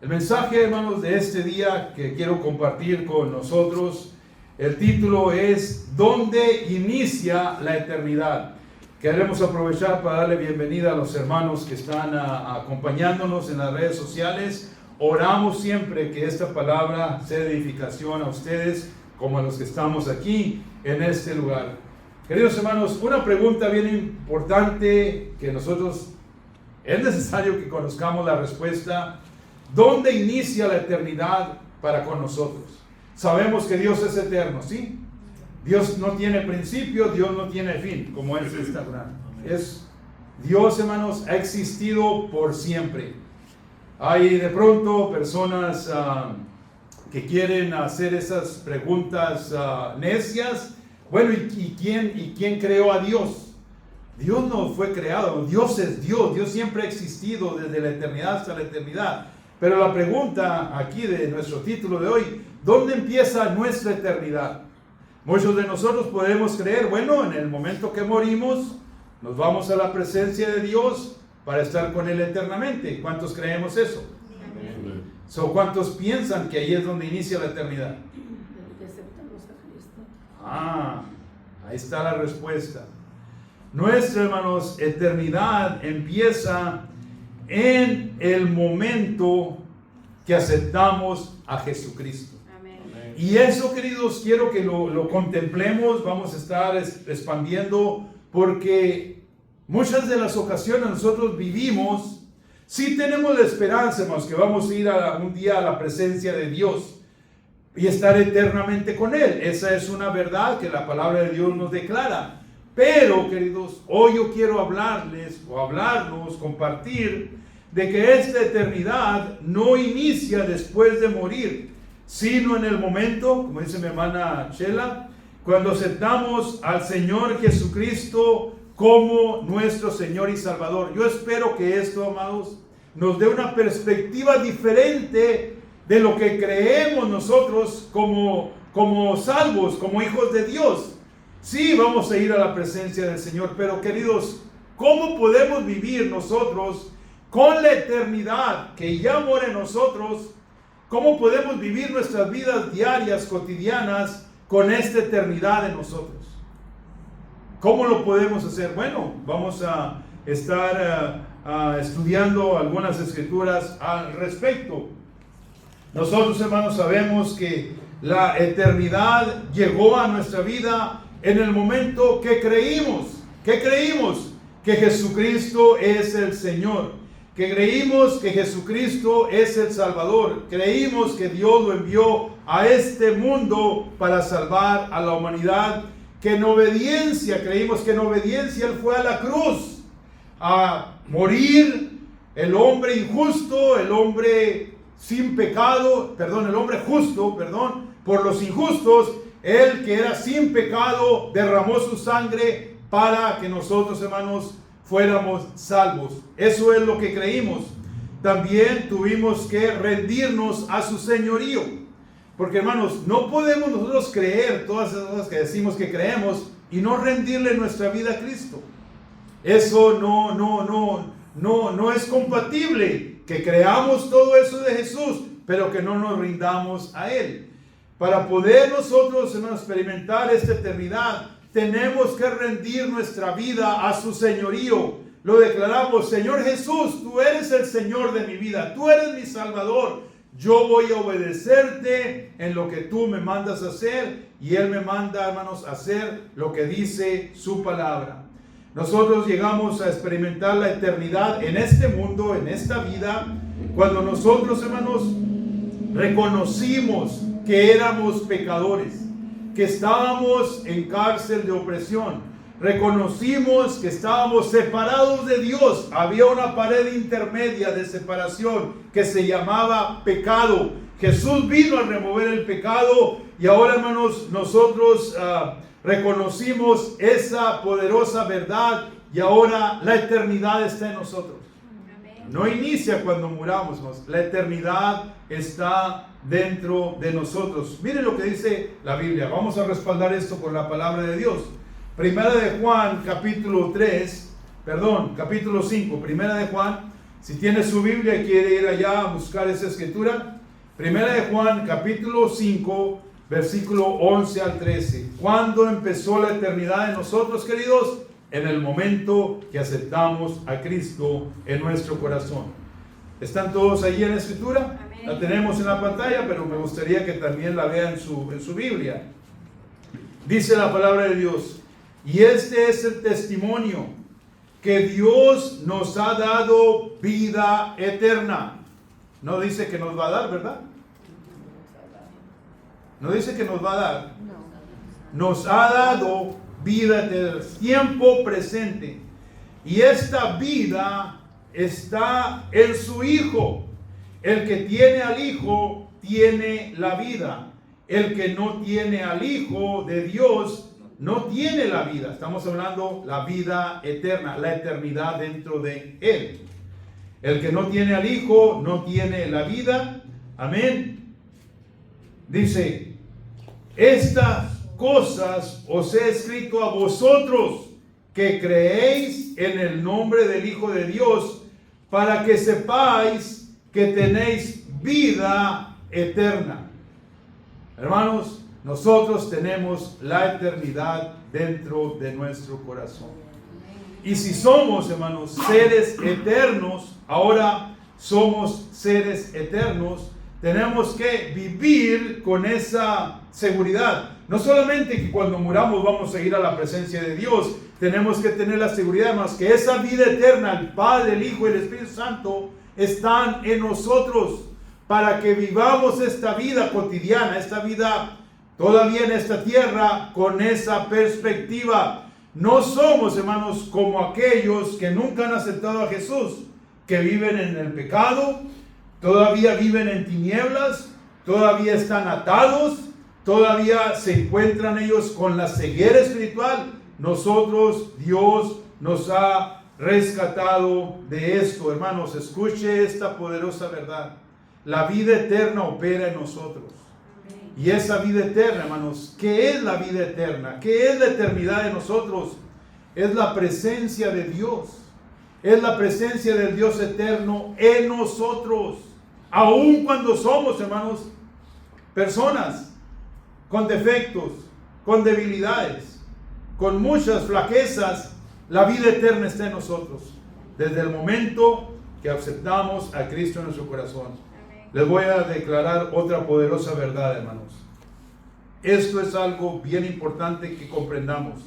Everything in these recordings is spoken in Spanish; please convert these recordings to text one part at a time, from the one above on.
El mensaje, hermanos, de este día que quiero compartir con nosotros, el título es ¿Dónde inicia la eternidad? Queremos aprovechar para darle bienvenida a los hermanos que están acompañándonos en las redes sociales. Oramos siempre que esta palabra sea de edificación a ustedes como a los que estamos aquí en este lugar. Queridos hermanos, una pregunta bien importante que nosotros es necesario que conozcamos la respuesta. ¿Dónde inicia la eternidad para con nosotros? Sabemos que Dios es eterno, ¿sí? Dios no tiene principio, Dios no tiene fin, como es esta gran. Dios, hermanos, ha existido por siempre. Hay de pronto personas que quieren hacer esas preguntas necias. Bueno, ¿y quién creó a Dios? Dios no fue creado, Dios es Dios, Dios siempre ha existido desde la eternidad hasta la eternidad. Pero la pregunta aquí de nuestro título de hoy, ¿dónde empieza nuestra eternidad? Muchos de nosotros podemos creer, bueno, en el momento que morimos, nos vamos a la presencia de Dios para estar con Él eternamente. ¿Cuántos creemos eso? ¿Cuántos piensan que ahí es donde inicia la eternidad? Ahí está la respuesta. Nuestra, hermanos, eternidad empieza en el momento que aceptamos a Jesucristo. Amén. Y eso, queridos, quiero que lo contemplemos. Vamos a estar expandiendo porque muchas de las ocasiones nosotros vivimos, sí tenemos la esperanza, hermanos, que vamos a ir un día a la presencia de Dios y estar eternamente con Él. Esa es una verdad que la palabra de Dios nos declara. Pero, queridos, hoy yo quiero compartir de que esta eternidad no inicia después de morir, sino en el momento, como dice mi hermana Chela, cuando aceptamos al Señor Jesucristo como nuestro Señor y Salvador. Yo espero que esto, amados, nos dé una perspectiva diferente de lo que creemos nosotros como salvos, como hijos de Dios. Sí, vamos a ir a la presencia del Señor, pero queridos, ¿cómo podemos vivir nosotros con la eternidad que ya mora en nosotros? ¿Cómo podemos vivir nuestras vidas diarias, cotidianas, con esta eternidad en nosotros? ¿Cómo lo podemos hacer? Bueno, vamos a estar estudiando algunas escrituras al respecto. Nosotros, hermanos, sabemos que la eternidad llegó a nuestra vida en el momento que creímos. ¿Qué creímos? Que Jesucristo es el Señor. Que creímos que Jesucristo es el Salvador. Creímos que Dios lo envió a este mundo para salvar a la humanidad. Que en obediencia, creímos que en obediencia Él fue a la cruz a morir. El hombre injusto, el hombre sin pecado, el hombre justo, por los injustos. Él que era sin pecado derramó su sangre para que nosotros, hermanos, fuéramos salvos. Eso es lo que creímos. También tuvimos que rendirnos a su señorío. Porque, hermanos, no podemos nosotros creer todas esas cosas que decimos que creemos y no rendirle nuestra vida a Cristo. Eso no es compatible. Que creamos todo eso de Jesús, pero que no nos rindamos a Él. Para poder nosotros, hermanos, experimentar esta eternidad, tenemos que rendir nuestra vida a su señorío. Lo declaramos: Señor Jesús, tú eres el Señor de mi vida, tú eres mi Salvador. Yo voy a obedecerte en lo que tú me mandas a hacer, y Él me manda, hermanos, a hacer lo que dice su palabra. Nosotros llegamos a experimentar la eternidad en este mundo, en esta vida, cuando nosotros, hermanos, reconocimos que éramos pecadores, que estábamos en cárcel de opresión. Reconocimos que estábamos separados de Dios. Había una pared intermedia de separación que se llamaba pecado. Jesús vino a remover el pecado y ahora, hermanos, nosotros reconocimos esa poderosa verdad y ahora la eternidad está en nosotros. No inicia cuando muramos, la eternidad está dentro de nosotros. Miren lo que dice la Biblia. Vamos a respaldar esto con la palabra de Dios. Primera de Juan, capítulo 5. Primera de Juan, Si tiene su Biblia y quiere ir allá a buscar esa escritura, Primera de Juan, capítulo 5, versículo 11 al 13. ¿Cuándo empezó la eternidad en nosotros, queridos? En el momento que aceptamos a Cristo en nuestro corazón. ¿Están todos ahí en la escritura? Amén. La tenemos en la pantalla, pero me gustaría que también la vean en su Biblia. Dice la palabra de Dios: y este es el testimonio, que Dios nos ha dado vida eterna. No dice que nos va a dar, ¿verdad? No dice que nos va a dar. Nos ha dado vida eterna, tiempo presente. Y esta vida está en su Hijo. El que tiene al Hijo tiene la vida. El que no tiene al Hijo de Dios no tiene la vida. Estamos hablando la vida eterna, la eternidad dentro de Él. El que no tiene al Hijo no tiene la vida. Amén. Dice: estas cosas os he escrito a vosotros que creéis en el nombre del Hijo de Dios, para que sepáis que tenéis vida eterna. Hermanos, nosotros tenemos la eternidad dentro de nuestro corazón. Y si somos, hermanos, seres eternos, ahora somos seres eternos, tenemos que vivir con esa seguridad. No solamente que cuando muramos vamos a ir a la presencia de Dios, tenemos que tener la seguridad, hermanos, que esa vida eterna, el Padre, el Hijo y el Espíritu Santo están en nosotros, para que vivamos esta vida cotidiana, esta vida todavía en esta tierra, con esa perspectiva. No somos, hermanos, como aquellos que nunca han aceptado a Jesús, que viven en el pecado, todavía viven en tinieblas, todavía están atados, todavía se encuentran ellos con la ceguera espiritual. Nosotros, Dios nos ha rescatado de esto, hermanos. Escuche esta poderosa verdad. La vida eterna opera en nosotros. Y esa vida eterna, hermanos, ¿qué es la vida eterna? ¿Qué es la eternidad de nosotros? Es la presencia de Dios. Es la presencia del Dios eterno en nosotros. Aun cuando somos, hermanos, personas con defectos, con debilidades, con muchas flaquezas, la vida eterna está en nosotros. Desde el momento que aceptamos a Cristo en nuestro corazón. Les voy a declarar otra poderosa verdad, hermanos. Esto es algo bien importante que comprendamos.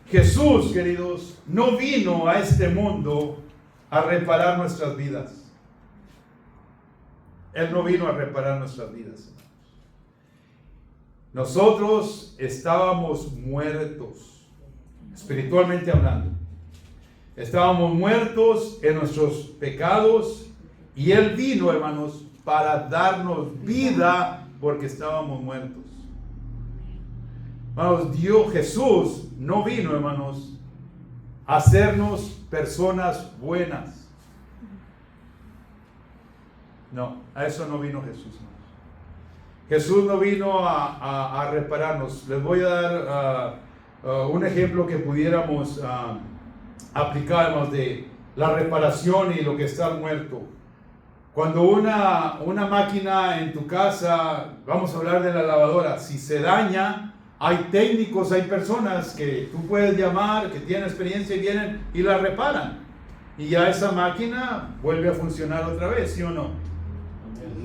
Jesús, queridos, no vino a este mundo a reparar nuestras vidas. Él no vino a reparar nuestras vidas, hermanos. Nosotros estábamos muertos, espiritualmente hablando. Estábamos muertos en nuestros pecados, y Él vino, hermanos, para darnos vida, porque estábamos muertos. Hermanos, Jesús no vino, hermanos, a hacernos personas buenas. No, a eso no vino Jesús, hermanos. Jesús no vino a repararnos. Les voy a dar un ejemplo que pudiéramos aplicar, hermanos, de la reparación y lo que está muerto. Cuando una máquina en tu casa, vamos a hablar de la lavadora, si se daña, hay técnicos, hay personas que tú puedes llamar, que tienen experiencia y vienen y la reparan. Y ya esa máquina vuelve a funcionar otra vez, ¿sí o no?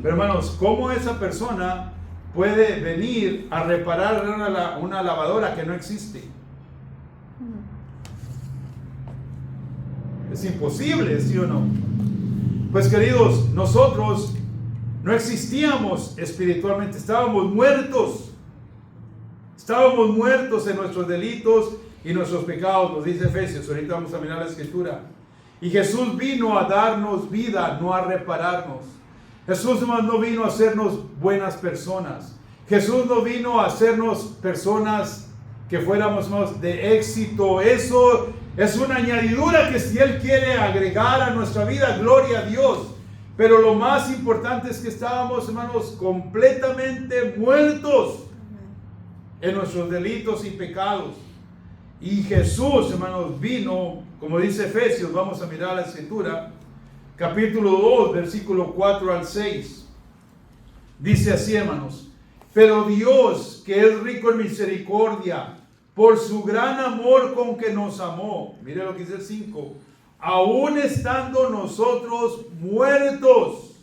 Pero hermanos, ¿cómo esa persona puede venir a reparar una lavadora que no existe? Es imposible, ¿sí o no? Pues queridos, nosotros no existíamos espiritualmente, estábamos muertos. Estábamos muertos en nuestros delitos y nuestros pecados, nos dice Efesios. Ahorita vamos a mirar la escritura. Y Jesús vino a darnos vida, no a repararnos. Jesús no vino a hacernos buenas personas. Jesús no vino a hacernos personas que fuéramos más de éxito. Eso es una añadidura que si Él quiere agregar a nuestra vida, gloria a Dios. Pero lo más importante es que estábamos, hermanos, completamente muertos en nuestros delitos y pecados. Y Jesús, hermanos, vino, como dice Efesios, vamos a mirar la escritura, capítulo 2, versículo 4 al 6. Dice así, hermanos: pero Dios, que es rico en misericordia, por su gran amor con que nos amó, mire lo que dice el 5, aún estando nosotros muertos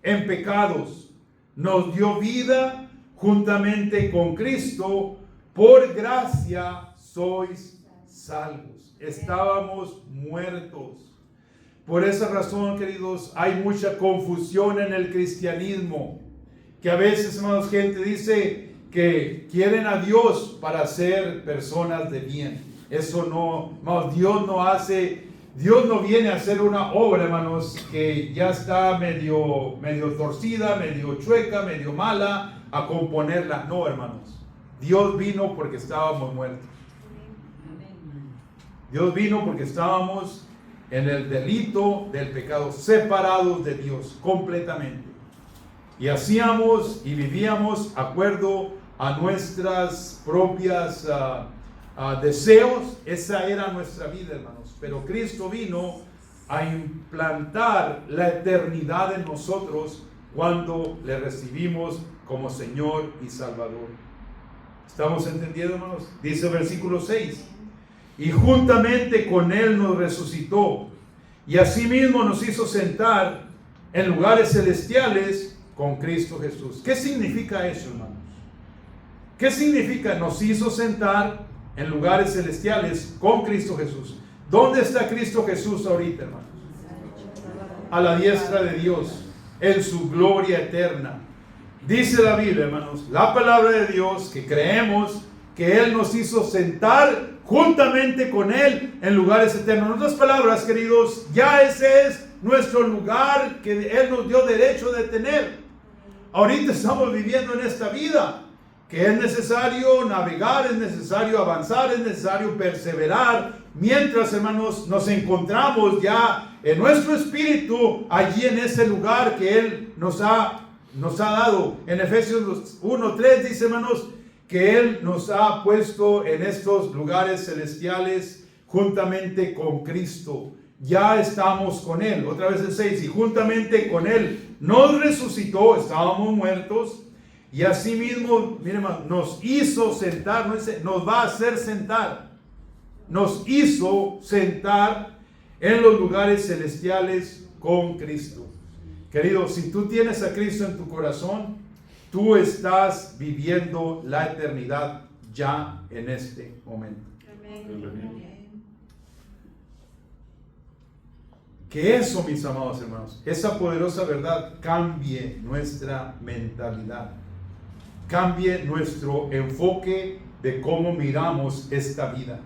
en pecados, nos dio vida juntamente con Cristo. Por gracia sois salvos. Estábamos muertos. Por esa razón, queridos, hay mucha confusión en el cristianismo. Que a veces, hermanos, gente dice que quieren a Dios para ser personas de bien. Eso no, hermanos, Dios no viene a hacer una obra, hermanos, que ya está medio torcida, medio chueca, medio mala, a componerla. No, hermanos. Dios vino porque estábamos muertos. Dios vino porque estábamos en el delito del pecado, separados de Dios completamente. Y hacíamos y vivíamos acuerdo a nuestras propias deseos. Esa era nuestra vida, hermanos. Pero Cristo vino a implantar la eternidad en nosotros cuando le recibimos como Señor y Salvador. ¿Estamos entendiendo, hermanos? Dice el versículo 6. Y juntamente con Él nos resucitó, y asimismo nos hizo sentar en lugares celestiales con Cristo Jesús. ¿Qué significa eso, hermanos? ¿Qué significa nos hizo sentar en lugares celestiales con Cristo Jesús? ¿Dónde está Cristo Jesús ahorita, hermanos? A la diestra de Dios, en su gloria eterna. Dice la Biblia, hermanos, la palabra de Dios, que creemos que Él nos hizo sentar juntamente con Él en lugares eternos. En otras palabras, queridos, ya ese es nuestro lugar que Él nos dio derecho de tener. Ahorita estamos viviendo en esta vida, que es necesario navegar, es necesario avanzar, es necesario perseverar, mientras, hermanos, nos encontramos ya en nuestro espíritu, allí en ese lugar que Él nos ha dado. En Efesios 1:3 dice, hermanos, que Él nos ha puesto en estos lugares celestiales juntamente con Cristo. Ya estamos con Él. Otra vez el 6, y juntamente con Él nos resucitó, estábamos muertos, y asimismo, miren, hermanos, nos hizo sentar, nos va a hacer sentar, nos hizo sentar en los lugares celestiales con Cristo. Querido, si tú tienes a Cristo en tu corazón, tú estás viviendo la eternidad ya en este momento. Amén. Que eso, mis amados hermanos, esa poderosa verdad cambie nuestra mentalidad, cambie nuestro enfoque de cómo miramos esta vida.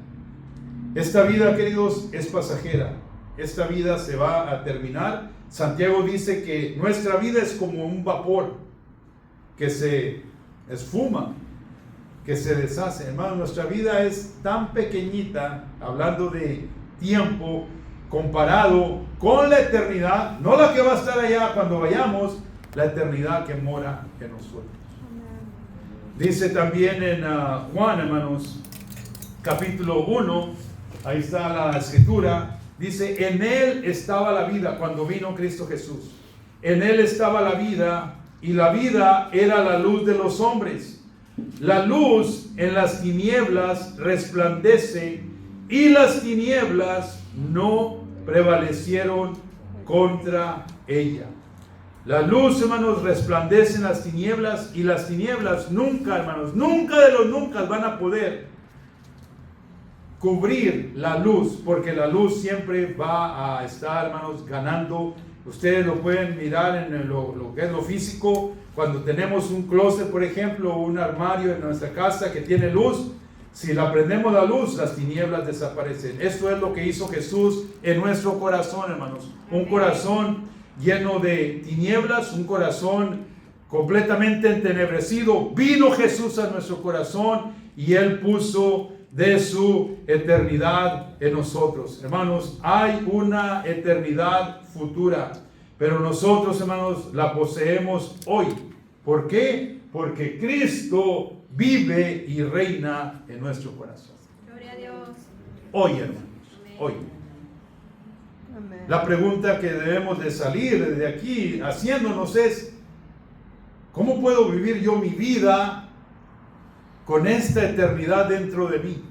Esta vida, queridos, es pasajera. Esta vida se va a terminar. Santiago dice que nuestra vida es como un vapor que se esfuma, que se deshace. Hermano, nuestra vida es tan pequeñita, hablando de tiempo, comparado con la eternidad, no la que va a estar allá cuando vayamos, la eternidad que mora en nosotros. Dice también en Juan, hermanos, capítulo 1, ahí está la escritura, dice, en Él estaba la vida cuando vino Cristo Jesús. En Él estaba la vida, y la vida era la luz de los hombres. La luz en las tinieblas resplandece, y las tinieblas no prevalecieron contra ella. La luz, hermanos, resplandece en las tinieblas, y las tinieblas nunca, hermanos, nunca de los nunca van a poder cubrir la luz, porque la luz siempre va a estar, hermanos, ganando. Ustedes lo pueden mirar en lo que es lo físico. Cuando tenemos un closet, por ejemplo, o un armario en nuestra casa que tiene luz, si la prendemos la luz, las tinieblas desaparecen. Esto es lo que hizo Jesús en nuestro corazón, hermanos. Un corazón lleno de tinieblas, un corazón completamente entenebrecido. Vino Jesús a nuestro corazón y Él puso de su eternidad en nosotros. Hermanos, hay una eternidad futura, pero nosotros, hermanos, la poseemos hoy. ¿Por qué? Porque Cristo vive y reina en nuestro corazón. Gloria a Dios. Hoy, hermanos, hoy. Amén. La pregunta que debemos de salir de aquí haciéndonos es, ¿cómo puedo vivir yo mi vida con esta eternidad dentro de mí?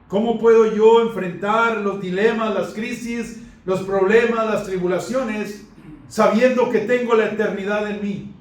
¿Cómo puedo yo enfrentar los dilemas, las crisis, los problemas, las tribulaciones, sabiendo que tengo la eternidad en mí?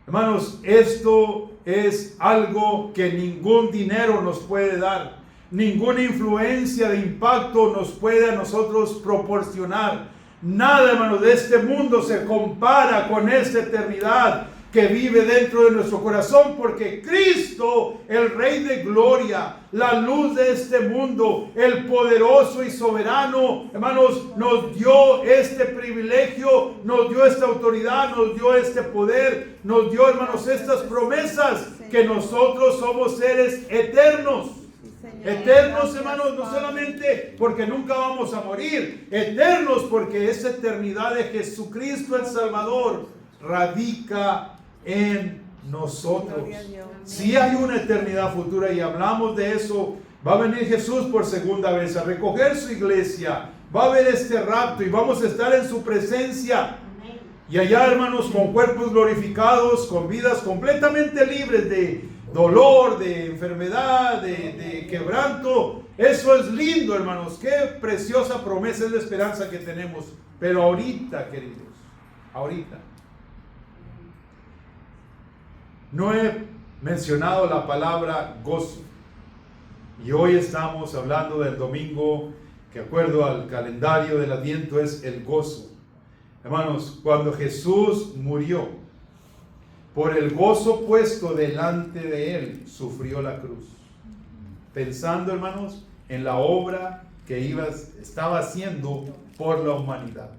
Hermanos, esto es algo que ningún dinero nos puede dar. Ninguna influencia de impacto nos puede a nosotros proporcionar. Nada, hermanos, de este mundo se compara con esta eternidad que vive dentro de nuestro corazón, porque Cristo, el Rey de Gloria, la luz de este mundo, el poderoso y soberano, hermanos, nos dio este privilegio, nos dio esta autoridad, nos dio este poder, nos dio, hermanos, estas promesas, que nosotros somos seres eternos. Eternos, hermanos, no solamente porque nunca vamos a morir, eternos porque esa eternidad de Jesucristo el Salvador radica en nosotros. Si hay una eternidad futura y hablamos de eso, va a venir Jesús por segunda vez a recoger su iglesia, va a haber este rapto y vamos a estar en su presencia. Y allá, hermanos, con cuerpos glorificados, con vidas completamente libres de dolor, de enfermedad, de quebranto. Eso es lindo, hermanos. Qué preciosa promesa es la esperanza que tenemos. Pero ahorita, queridos, ahorita, no he mencionado la palabra gozo. Y hoy estamos hablando del domingo que, de acuerdo al calendario del Adviento, es el gozo. Hermanos, cuando Jesús murió, por el gozo puesto delante de él, sufrió la cruz. Pensando, hermanos, en la obra que estaba haciendo por la humanidad.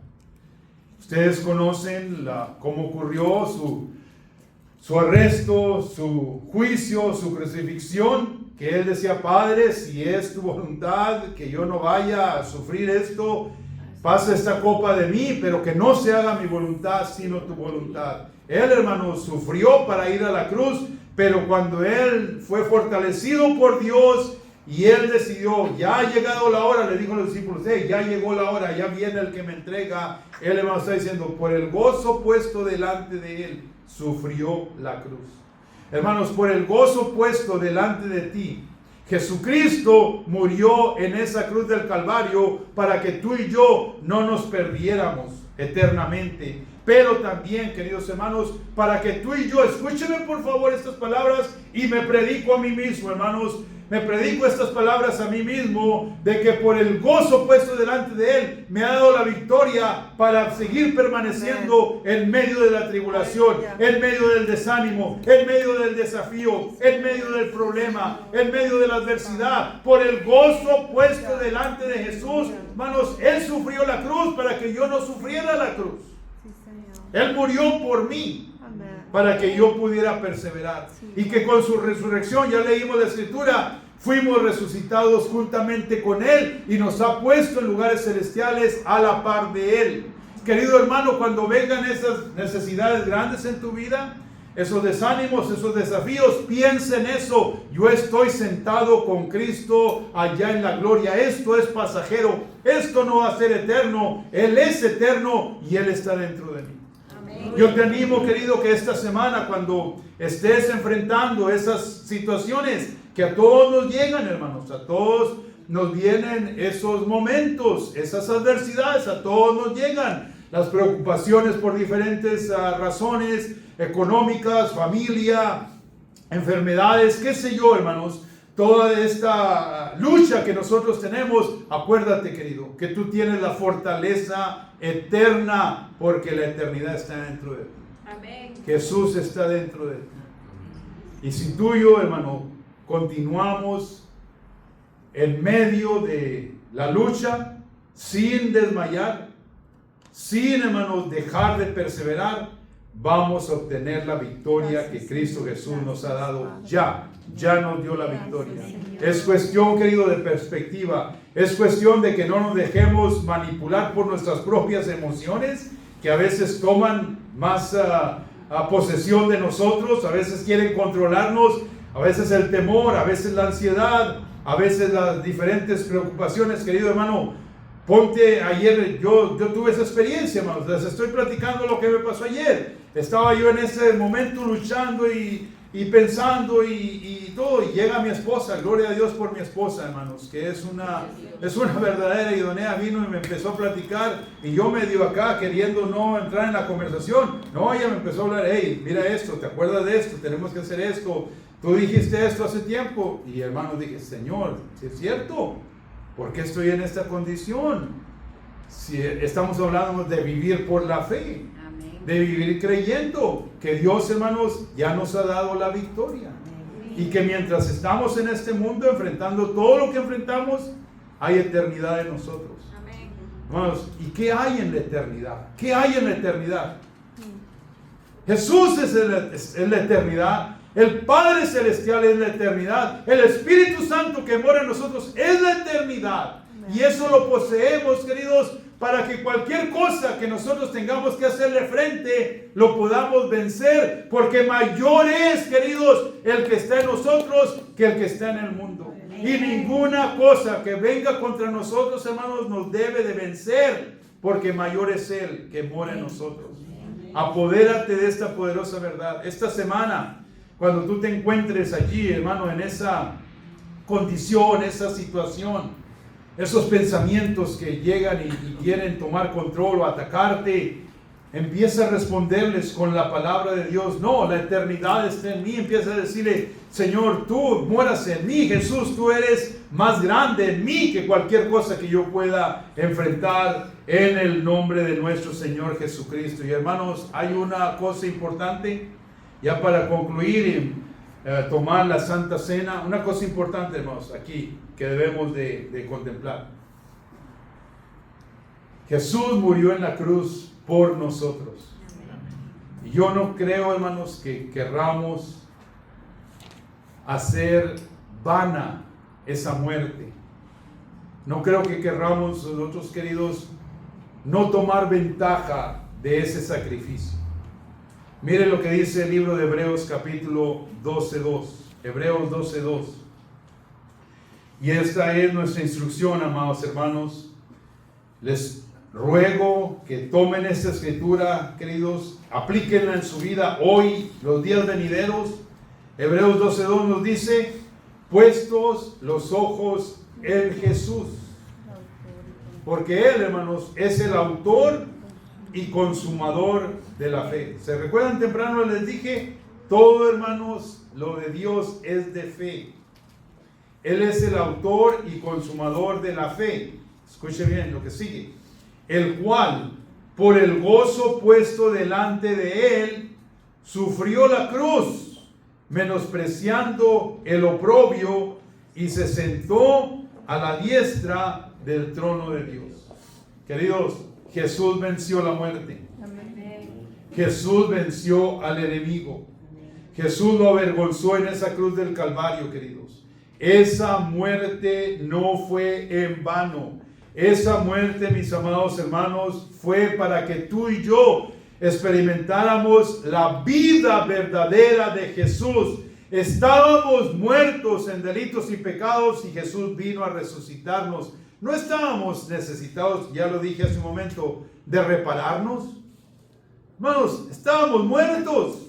Ustedes conocen cómo ocurrió su arresto, su juicio, su crucifixión, que él decía: Padre, si es tu voluntad que yo no vaya a sufrir esto, pasa esta copa de mí, pero que no se haga mi voluntad sino tu voluntad. Él, hermano, sufrió para ir a la cruz, pero cuando él fue fortalecido por Dios y él decidió, ya ha llegado la hora, le dijo a los discípulos: ya llegó la hora, ya viene el que me entrega. Él, hermano, está diciendo, por el gozo puesto delante de él, sufrió la cruz. Hermanos, por el gozo puesto delante de ti, Jesucristo murió en esa cruz del Calvario para que tú y yo no nos perdiéramos eternamente. Pero también, queridos hermanos, para que tú y yo, escúchenme por favor estas palabras y me predico a mí mismo, hermanos. Me predico estas palabras a mí mismo, de que por el gozo puesto delante de él, me ha dado la victoria para seguir permaneciendo en medio de la tribulación, en medio del desánimo, en medio del desafío, en medio del problema, en medio de la adversidad. Por el gozo puesto delante de Jesús, hermanos, él sufrió la cruz para que yo no sufriera la cruz. Él murió por mí para que yo pudiera perseverar. Y que con su resurrección, ya leímos la escritura, fuimos resucitados juntamente con él y nos ha puesto en lugares celestiales a la par de él. Querido hermano, cuando vengan esas necesidades grandes en tu vida, esos desánimos, esos desafíos, piensa en eso. Yo estoy sentado con Cristo allá en la gloria. Esto es pasajero, esto no va a ser eterno. Él es eterno y él está dentro de mí. Yo te animo, querido, que esta semana, cuando estés enfrentando esas situaciones que a todos nos llegan, hermanos, a todos nos vienen esos momentos, esas adversidades, a todos nos llegan las preocupaciones por diferentes razones económicas, familia, enfermedades, qué sé yo, hermanos. Toda esta lucha que nosotros tenemos, acuérdate, querido, que tú tienes la fortaleza eterna, porque la eternidad está dentro de ti. Amén. Jesús está dentro de ti. Y si tú y yo, hermano, continuamos en medio de la lucha, sin desmayar, sin, hermanos, dejar de perseverar, vamos a obtener la victoria que Cristo Jesús nos ha dado ya. Ya nos dio la victoria. Es cuestión, querido, de perspectiva. Es cuestión de que no nos dejemos manipular por nuestras propias emociones, que a veces toman más posesión de nosotros, a veces quieren controlarnos, a veces el temor, a veces la ansiedad, a veces las diferentes preocupaciones. Querido hermano, Ponte, ayer yo tuve esa experiencia, hermanos. Les estoy platicando lo que me pasó ayer. Estaba yo en ese momento luchando y pensando y todo. Y llega mi esposa, gloria a Dios por mi esposa, hermanos, que es una verdadera idónea. Vino y me empezó a platicar. Y yo medio acá queriendo no entrar en la conversación. No, ella me empezó a hablar. Hey, mira esto, ¿te acuerdas de esto? Tenemos que hacer esto. Tú dijiste esto hace tiempo. Y hermanos, dije, Señor, si es cierto. ¿Por qué estoy en esta condición? Si estamos hablando de vivir por la fe, amén, de vivir creyendo que Dios, hermanos, ya nos ha dado la victoria. Amén. Y que mientras estamos en este mundo enfrentando todo lo que enfrentamos, hay eternidad en nosotros. Amén. Hermanos, ¿y qué hay en la eternidad? ¿Qué hay en la eternidad? Jesús es la eternidad. El Padre Celestial es la eternidad. El Espíritu Santo que mora en nosotros es la eternidad. Y eso lo poseemos, queridos, para que cualquier cosa que nosotros tengamos que hacerle frente, lo podamos vencer. Porque mayor es, queridos, el que está en nosotros que el que está en el mundo. Y ninguna cosa que venga contra nosotros, hermanos, nos debe de vencer. Porque mayor es Él que mora en nosotros. Apodérate de esta poderosa verdad. Esta semana, cuando tú te encuentres allí, hermano, en esa condición, esa situación, esos pensamientos que llegan y quieren tomar control o atacarte, empieza a responderles con la palabra de Dios. No, la eternidad está en mí. Empieza a decirle, Señor, tú moras en mí. Jesús, tú eres más grande en mí que cualquier cosa que yo pueda enfrentar, en el nombre de nuestro Señor Jesucristo. Y hermanos, hay una cosa importante, ya para concluir y tomar la Santa Cena, una cosa importante, hermanos, aquí, que debemos de contemplar. Jesús murió en la cruz por nosotros. Y yo no creo, hermanos, que querramos hacer vana esa muerte. No creo que querramos nosotros, queridos, no tomar ventaja de ese sacrificio. Mire lo que dice el libro de Hebreos capítulo 12:2. Hebreos 12:2. Y esta es nuestra instrucción, amados hermanos. Les ruego que tomen esta escritura, queridos, aplíquenla en su vida hoy, los días venideros. Hebreos 12:2 nos dice, puestos los ojos en Jesús. Porque Él, hermanos, es el autor y consumador de la fe. ¿Se recuerdan? Temprano les dije, todo, hermanos, lo de Dios es de fe. Él es el autor y consumador de la fe. Escuche bien lo que sigue. El cual, por el gozo puesto delante de Él, sufrió la cruz, menospreciando el oprobio, y se sentó a la diestra del trono de Dios. Queridos, Jesús venció la muerte. Jesús venció al enemigo. Jesús lo avergonzó en esa cruz del Calvario, queridos. Esa muerte no fue en vano. Esa muerte, mis amados hermanos, fue para que tú y yo experimentáramos la vida verdadera de Jesús. Estábamos muertos en delitos y pecados y Jesús vino a resucitarnos. No estábamos necesitados, ya lo dije hace un momento, de repararnos. Hermanos, estábamos muertos.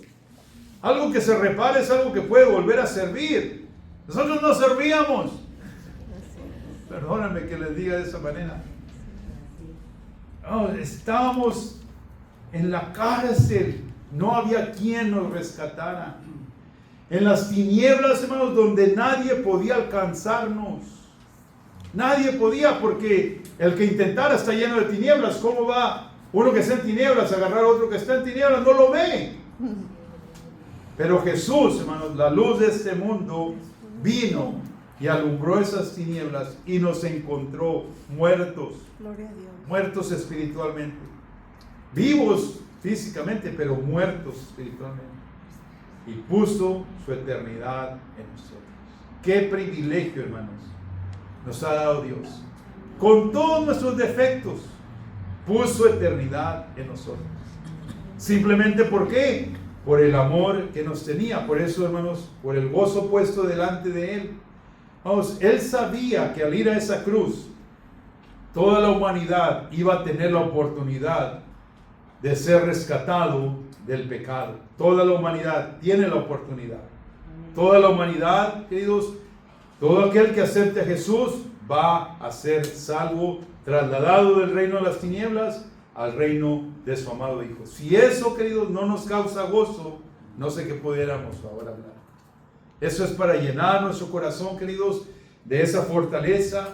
Algo que se repara es algo que puede volver a servir. Nosotros no servíamos. Perdónenme que les diga de esa manera. No, estábamos en la cárcel. No había quien nos rescatara. En las tinieblas, hermanos, donde nadie podía alcanzarnos. Nadie podía, porque el que intentara está lleno de tinieblas. ¿Cómo va uno que está en tinieblas a agarrar a otro que está en tinieblas? No lo ve. Pero Jesús, hermanos, la luz de este mundo, vino y alumbró esas tinieblas y nos encontró muertos. Gloria a Dios. Muertos espiritualmente. Vivos físicamente, pero muertos espiritualmente. Y puso su eternidad en nosotros. Qué privilegio, hermanos, nos ha dado Dios. Con todos nuestros defectos, puso eternidad en nosotros. Simplemente, ¿por qué? Por el amor que nos tenía. Por eso, hermanos, por el gozo puesto delante de Él. Vamos, Él sabía que al ir a esa cruz, toda la humanidad iba a tener la oportunidad de ser rescatado del pecado. Toda la humanidad tiene la oportunidad. Toda la humanidad, queridos, todo aquel que acepte a Jesús va a ser salvo, trasladado del reino de las tinieblas al reino de su amado Hijo. Si eso, queridos, no nos causa gozo, no sé qué pudiéramos ahora hablar. Eso es para llenar nuestro corazón, queridos, de esa fortaleza,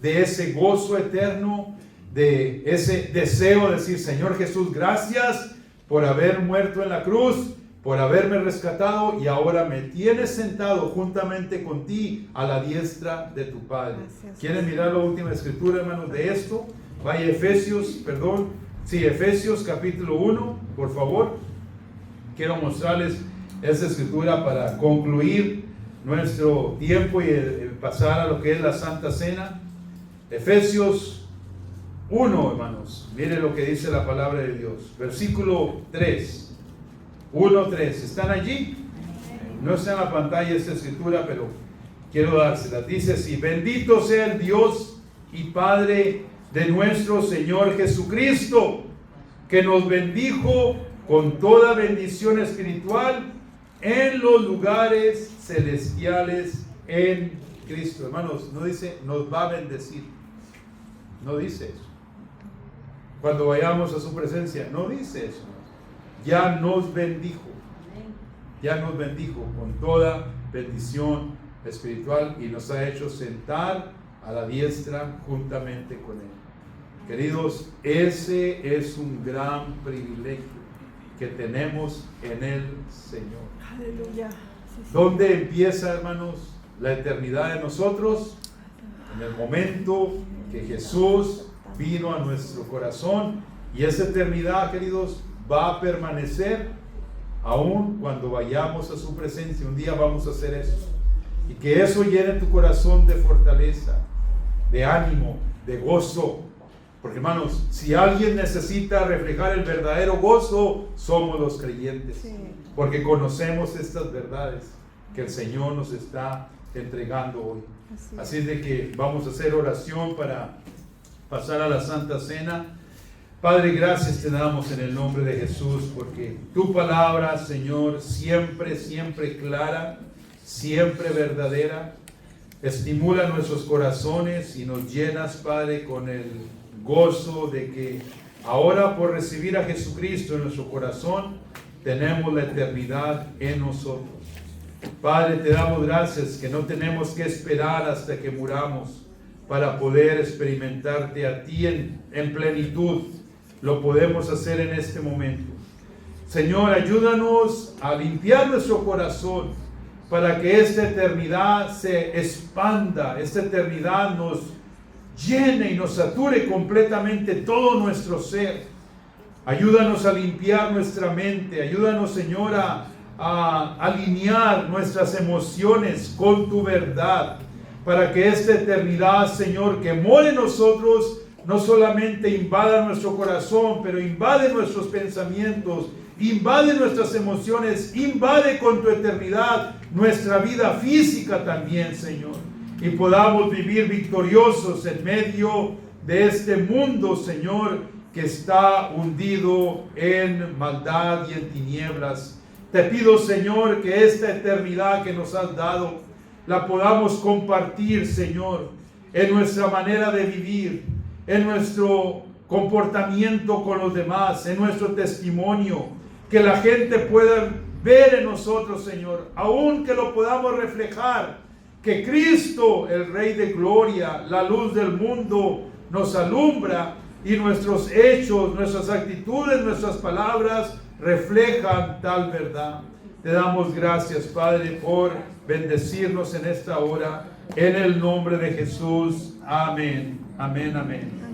de ese gozo eterno, de ese deseo de decir: Señor Jesús, gracias por haber muerto en la cruz, por haberme rescatado, y ahora me tienes sentado juntamente con ti a la diestra de tu Padre. Gracias. ¿Quieren mirar la última escritura, hermanos, de esto? Vaya Efesios capítulo 1, por favor. Quiero mostrarles esa escritura para concluir nuestro tiempo y pasar a lo que es la Santa Cena. Efesios 1, hermanos. Miren lo que dice la palabra de Dios. Versículo 3. 1:3. ¿Están allí? No está en la pantalla esta escritura, pero quiero dársela. Dice así: bendito sea el Dios y Padre de nuestro Señor Jesucristo, que nos bendijo con toda bendición espiritual en los lugares celestiales en Cristo. Hermanos, no dice nos va a bendecir. No dice eso. Cuando vayamos a su presencia, no dice eso. Ya nos bendijo. Ya nos bendijo con toda bendición espiritual y nos ha hecho sentar a la diestra juntamente con Él. Queridos, ese es un gran privilegio que tenemos en el Señor. Aleluya. ¿Dónde empieza, hermanos, la eternidad de nosotros? En el momento que Jesús vino a nuestro corazón, y esa eternidad, queridos, va a permanecer aún cuando vayamos a su presencia. Un día vamos a hacer eso, y que eso llene tu corazón de fortaleza, de ánimo, de gozo. Porque, hermanos, si alguien necesita reflejar el verdadero gozo, somos los creyentes. Sí. Porque conocemos estas verdades que el Señor nos está entregando hoy. Así es de que vamos a hacer oración para pasar a la Santa Cena. Padre, gracias te damos en el nombre de Jesús, porque tu palabra, Señor, siempre, siempre clara, siempre verdadera, estimula nuestros corazones y nos llenas, Padre, con el gozo de que ahora, por recibir a Jesucristo en nuestro corazón, tenemos la eternidad en nosotros. Padre, te damos gracias que no tenemos que esperar hasta que muramos para poder experimentarte a ti en plenitud. Lo podemos hacer en este momento. Señor, ayúdanos a limpiar nuestro corazón para que esta eternidad se expanda, esta eternidad nos llene y nos sature completamente todo nuestro ser. Ayúdanos a limpiar nuestra mente. Ayúdanos, Señor, a alinear nuestras emociones con tu verdad, para que esta eternidad, Señor, que mora en nosotros, no solamente invada nuestro corazón, pero invade nuestros pensamientos, invade nuestras emociones, invade con tu eternidad nuestra vida física también, Señor. Y podamos vivir victoriosos en medio de este mundo, Señor, que está hundido en maldad y en tinieblas. Te pido, Señor, que esta eternidad que nos has dado la podamos compartir, Señor, en nuestra manera de vivir, en nuestro comportamiento con los demás, en nuestro testimonio, que la gente pueda ver en nosotros, Señor, aun que lo podamos reflejar, que Cristo, el Rey de Gloria, la luz del mundo, nos alumbra y nuestros hechos, nuestras actitudes, nuestras palabras reflejan tal verdad. Te damos gracias, Padre, por bendecirnos en esta hora, en el nombre de Jesús. Amén, amén, amén.